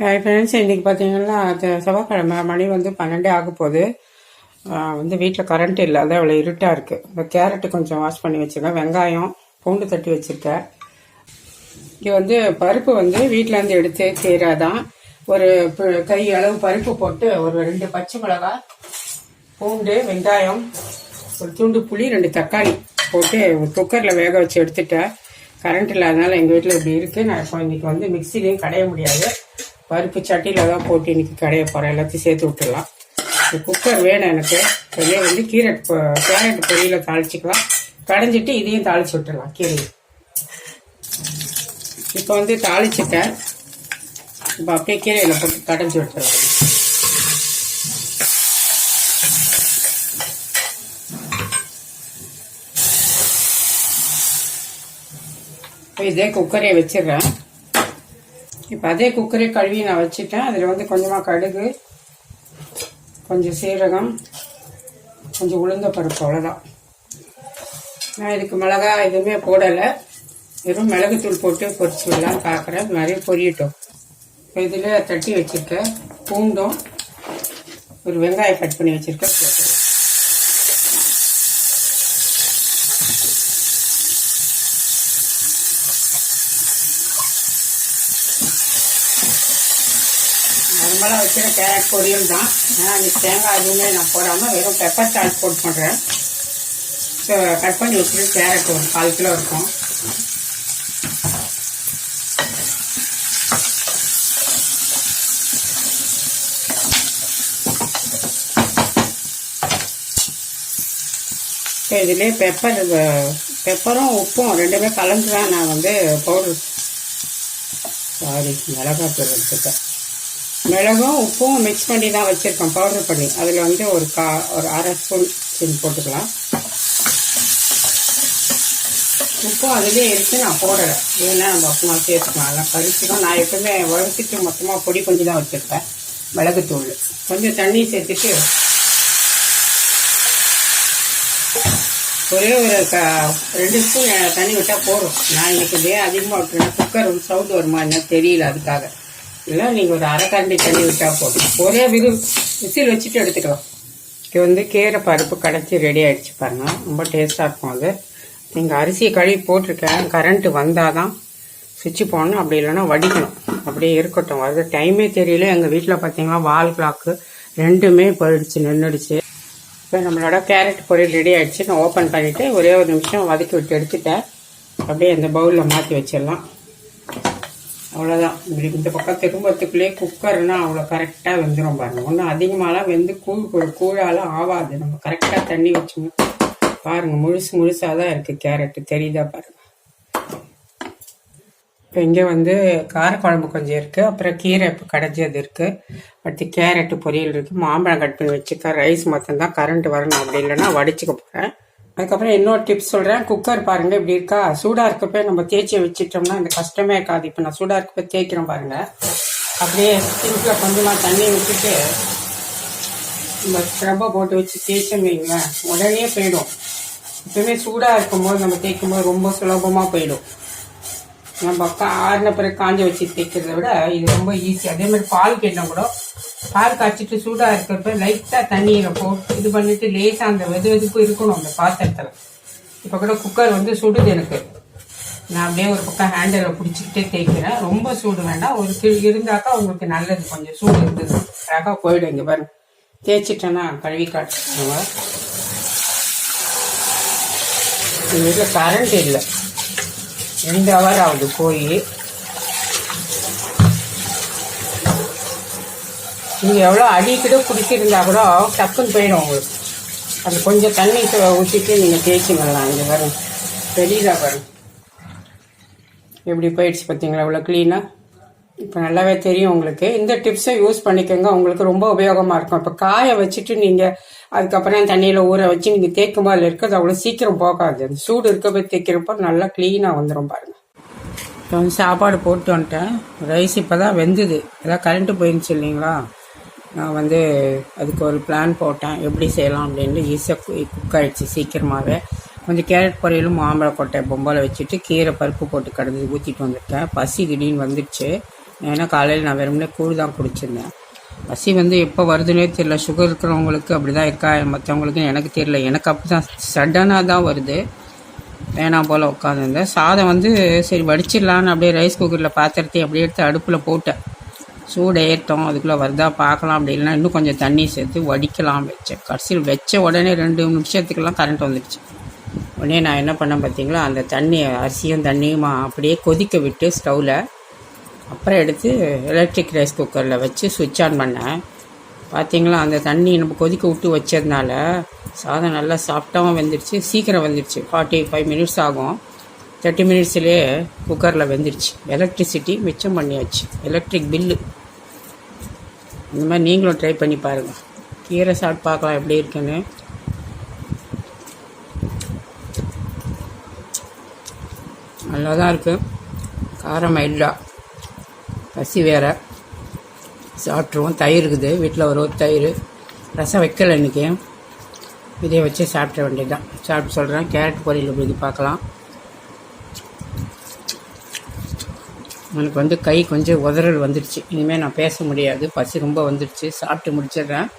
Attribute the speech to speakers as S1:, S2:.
S1: Friends, இன்றைக்கி பார்த்தீங்கன்னா செவ்வாய்க்கிழமை மணி 12 ஆக போகுது. வீட்டில் கரண்ட் இல்லை, அதான் அவ்வளோ இருட்டாக இருக்குது. இந்த கேரட்டு கொஞ்சம் வாஷ் பண்ணி வச்சுருக்கேன், வெங்காயம் பூண்டு தட்டி வச்சுருக்கேன். இங்கே பருப்பு வீட்டிலேருந்து எடுத்து செய்கிறாதான். ஒரு கை அளவு பருப்பு போட்டு ஒரு 2 பச்சை மிளகாய், பூண்டு, வெங்காயம், ஒரு துண்டு புளி, 2 தக்காளி போட்டு ஒரு குக்கரில் வேக வச்சு எடுத்துட்டேன். கரண்ட் இல்லாதனால எங்கள் வீட்டில் இப்படி இருக்குது. நான் இப்போ இன்றைக்கி மிக்சிலையும் கடைய முடியாது, பருப்பு சட்டியில் தான் போட்டு இன்றைக்கி கடைய போகிறேன். எல்லாத்தையும் சேர்த்து விட்டுடலாம். குக்கர் வேணும் எனக்கு. வெளியே கேரட் பொரியலை தாளிச்சிக்கலாம். கடைஞ்சிட்டு இதையும் தாளித்து விட்டுடலாம் கீரை. இப்போ தாளிச்சிட்டேன். இப்போ அப்படியே கீரையில் போட்டு கடைஞ்சி விட்டுடலாம். இப்போ இதே குக்கரே வச்சிடுறேன். இப்போ அதே குக்கரே கழுவி நான் வச்சுட்டேன். அதில் கொஞ்சமாக கடுகு, கொஞ்சம் சீரகம், கொஞ்சம் உளுந்த பருப்பு, அவ்வளோதான். நான் இதுக்கு மிளகாய் எதுவுமே போடலை, வெறும் மிளகுத்தூள் போட்டு பொரிச்சு விடலான்னு பார்க்குறேன். நிறைய பொரியட்டும். இப்போ இதில் தட்டி வச்சுருக்கேன் பூண்டும் ஒரு வெங்காயம் கட் பண்ணி வச்சுருக்கேன் போட்டு. நார்மலாக வைக்கிற கேரட் பொரியல் தான். ஆனால் அன்றைக்கி தேங்காய் எதுவுமே நான் போடாமல் வெறும் பெப்பர் சால்ட் போட்டு பண்ணுறேன். ஸோ கட் பண்ணி வச்சுட்டு கேரட் ஒரு 1/4 கிலோ இருக்கும். ஸோ இதுலேயே பெப்பரும் உப்பும் ரெண்டுமே கலந்து தான் நான் பவுடர் மிளகாத்தூள் எடுத்துட்டேன். மிளகும் உப்பும் மிக்ஸ் பண்ணி தான் வச்சுருக்கேன், பவுடர் பண்ணி. அதில் ஒரு 1/2 ஸ்பூன் போட்டுக்கலாம். உப்பும் அதிலே இருக்குது, நான் போடலை. ஏன்னா நம்ம அப்புறமா சேர்த்துக்கலாம். அதெல்லாம் கழிச்சுக்கலாம். நான் எப்பவுமே வறுத்துட்டு மொத்தமாக பொடி பண்ணி தான் வச்சுருப்பேன். மிளகுத்தூள் கொஞ்சம் தண்ணி சேர்த்துட்டு ஒரே ஒரு 2 ஸ்பூன் தண்ணி விட்டால் போதும். நான் இன்னைக்கு அதிகமாக விட்டுருந்தேன். குக்கர் சவுண்ட் வருமா என்ன தெரியல, அதுக்காக. இல்லை நீங்கள் ஒரு 1/2 கரண்டி தண்ணி விட்டால் போதும். ஒரே விசில் வச்சுட்டு எடுத்துக்கலாம். இது கீரை பருப்பு கடைச்சி ரெடி ஆகிடுச்சு பாருங்க. ரொம்ப டேஸ்ட்டாக இருக்கும். அது நீங்கள் அரிசியை கழுவி போட்டிருக்கேன். கரண்ட்டு வந்தால் தான் சுவிட்சு போடணும், அப்படி இல்லைன்னா வடிக்கணும். அப்படியே இருக்கட்டும். அது டைமே தெரியல. எங்கள் வீட்டில் பார்த்தீங்கன்னா வால் கிளாக்கு ரெண்டுமே போயிடுச்சு, நின்றுடுச்சு. இப்போ நம்மளோட கேரட் பொரியல் ரெடி ஆகிடுச்சு. நான் ஓப்பன் பண்ணிவிட்டு ஒரே ஒரு நிமிஷம் வதக்கி விட்டு எடுத்துட்டேன். அப்படியே இந்த பவுலில் மாற்றி வச்சிடலாம். அவ்வளோதான். இப்படி இந்த பக்கம் திரும்பத்துக்குள்ளேயே குக்கர்னா அவ்வளோ கரெக்டாக வெந்துடும் பாருங்கள். ஒன்றும் அதிகமாகலாம் கூழாலாம் ஆகாது. நம்ம கரெக்டாக தண்ணி வச்சோம்னா பாருங்கள், முழுசாக தான் இருக்குது கேரட்டு, தெரியுதா பாருங்கள். இப்போ இங்கே காரக்குழம்பு கொஞ்சம் இருக்குது, அப்புறம் கீரை இப்போ கடைஞ்சது இருக்குது, அடுத்து கேரட்டு பொரியல் இருக்குது, மாம்பழம் கட் பண்ணி வச்சுக்க, ரைஸ் மொத்தம் கரண்ட் வரணும். அப்படி இல்லைன்னா வடிச்சுக்க போகிறேன். அதுக்கப்புறம் இன்னொரு டிப்ஸ் சொல்கிறேன். குக்கர் பாருங்கள் இப்படி இருக்கா, சூடாக இருக்கப்போ நம்ம தேய்ச்சி வச்சிட்டோம்னா இந்த கஷ்டமே இருக்காது. இப்போ நான் சூடாக இருக்கப்போ தேய்க்கிறேன் பாருங்கள். அப்படியே சிங்கில் கொஞ்சமாக தண்ணி விட்டுட்டு நம்ம ஸ்க்ரப்பை போட்டு வச்சு தேய்ச்சோன்னு வைங்களேன், உடனே போயிடும். எப்பவுமே சூடாக இருக்கும்போது நம்ம தேய்க்கும் போது ரொம்ப சுலபமாக போயிடும். நம்ம ஆறின பிறகு காஞ்சி வச்சு தேய்க்கிறத விட இது ரொம்ப ஈஸி. அதே மாதிரி பால் கேட்டால் கூட பால் காய்ச்சிட்டு சூடாக இருக்கிறப்ப லைட்டாக தண்ணியில் போட்டு இது பண்ணிட்டு லேசாக அந்த வெதுப்பு இருக்கணும் அந்த பாத்திரத்தில். இப்போ கூட குக்கர் சுடுது எனக்கு. நான் அப்படியே ஒரு பக்கம் ஹேண்டலில் பிடிச்சிக்கிட்டே தேய்க்கிறேன். ரொம்ப சூடு வேண்டாம், ஒரு இருந்தாக்கா உங்களுக்கு நல்லது. கொஞ்சம் சூடு இருந்தது அழகாக போயிடும். இங்கே பாருங்க, தேய்ச்சிட்டேன்னா கழுவி காட்டுவாங்க. எங்கள் வீட்டில் கரண்ட் இல்லை, 2 ஹவர் ஆகுது போய். நீங்கள் எவ்வளோ அடிக்கிட்ட குடிச்சிருந்தா கூட டக்குன்னு போயிடும் உங்களுக்கு. அது கொஞ்சம் தண்ணி ஊற்றிட்டு நீங்கள் தேய்ச்சிங்கலாம். இங்கே பாருங்க, தெரியுதா பாருங்க எப்படி போயிடுச்சு பார்த்தீங்களா, இவ்வளோ க்ளீனாக. இப்போ நல்லாவே தெரியும் உங்களுக்கு. இந்த டிப்ஸை யூஸ் பண்ணிக்கோங்க, உங்களுக்கு ரொம்ப உபயோகமாக இருக்கும். இப்போ காய வச்சுட்டு நீங்கள் அதுக்கப்புறம் தண்ணியில் ஊற வச்சு நீங்கள் தேய்க்கும் போது இருக்கிறது அவ்வளோ சீக்கிரம் போகாது. அந்த சூடு இருக்க போய் தேய்க்கிறப்போ நல்லா க்ளீனாக வந்துடும் பாருங்கள். இப்போ சாப்பாடு போட்டு வந்துட்டேன். ரைஸ் இப்போ தான் வெந்துது. எல்லாம் கரண்ட்டு போயிருந்துச்சு இல்லைங்களா. நான் அதுக்கு ஒரு பிளான் போட்டேன், எப்படி செய்யலாம் அப்படின்ட்டு. ஈஸியாக குக் ஆகிடுச்சு சீக்கிரமாகவே. கொஞ்சம் கேரட் பொரியலும் மாம்பழ கொட்டை பொம்பளை வச்சுட்டு கீரை பருப்பு போட்டு கடைஞ்சி ஊற்றிட்டு வந்துட்டேன். பசி திடீர்னு வந்துடுச்சு. ஏன்னா காலையில் நான் வெறுமனே கூழ் தான் குடிச்சிருந்தேன். பசி வந்து எப்போ வருதுன்னே தெரியல. சுகர் இருக்கிறவங்களுக்கு அப்படி தான் இருக்கா, மற்றவங்களுக்கு எனக்கு தெரியல. எனக்கு அப்படி தான் சடனாக தான் வருது. வேணாம் போல் உட்காந்துருந்தேன். சாதம் வந்து சரி வடிச்சிடலான்னு அப்படியே ரைஸ் குக்கரில் பாத்திரத்தையும் அப்படியே எடுத்து அடுப்பில் போட்டேன். சூடு ஏற்றோம், அதுக்குள்ளே வருதா பார்க்கலாம். அப்படி இல்லைன்னா இன்னும் கொஞ்சம் தண்ணி சேர்த்து வடிக்கலாம் வச்சேன். கடைசியில் வச்ச உடனே 2 நிமிஷத்துக்கெல்லாம் கரண்ட் வந்துடுச்சு. உடனே நான் என்ன பண்ணேன் பார்த்தீங்களா, அந்த தண்ணி அரிசியும் தண்ணியுமா அப்படியே கொதிக்க விட்டு ஸ்டவ்வில் அப்புறம் எடுத்து எலக்ட்ரிக் ரைஸ் குக்கரில் வச்சு சுவிட்ச் ஆன் பண்ணேன். பார்த்தீங்களா, அந்த தண்ணி நம்ம கொதிக்க விட்டு வச்சதுனால சாதம் நல்லா சாஃப்டாகவும் வெந்துடுச்சு, சீக்கிரம் வெந்துடுச்சு. 45 மினிட்ஸ் ஆகும், 30 மினிட்ஸ்லேயே குக்கரில் வெந்துடுச்சு. எலக்ட்ரிசிட்டி மிச்சம் பண்ணியாச்சு, எலக்ட்ரிக் பில்லு. இந்த மாதிரி நீங்களும் ட்ரை பண்ணி பாருங்கள். கீரை சாப்பிட்டு பார்க்கலாம் எப்படி இருக்குன்னு. நல்லா தான் இருக்குது, காரமாக இல்லை. பசி வேறு, சாப்பிட்ருவோம். தயிர் இருக்குது வீட்டில், ஒரு தயிர். ரசம் வைக்கலை இன்றைக்கி, இதே வச்சு சாப்பிட வேண்டியது தான். சாப்பிட்டு சொல்கிறேன். கேரட் பொரியல் எப்படி பார்க்கலாம். எனக்கு வந்து கை கொஞ்சம் உதறல் வந்துடுச்சு. இனிமேல் நான் பேச முடியாது, பசி ரொம்ப வந்துடுச்சு. சாப்பிட்டு முடிச்சிடுறேன்.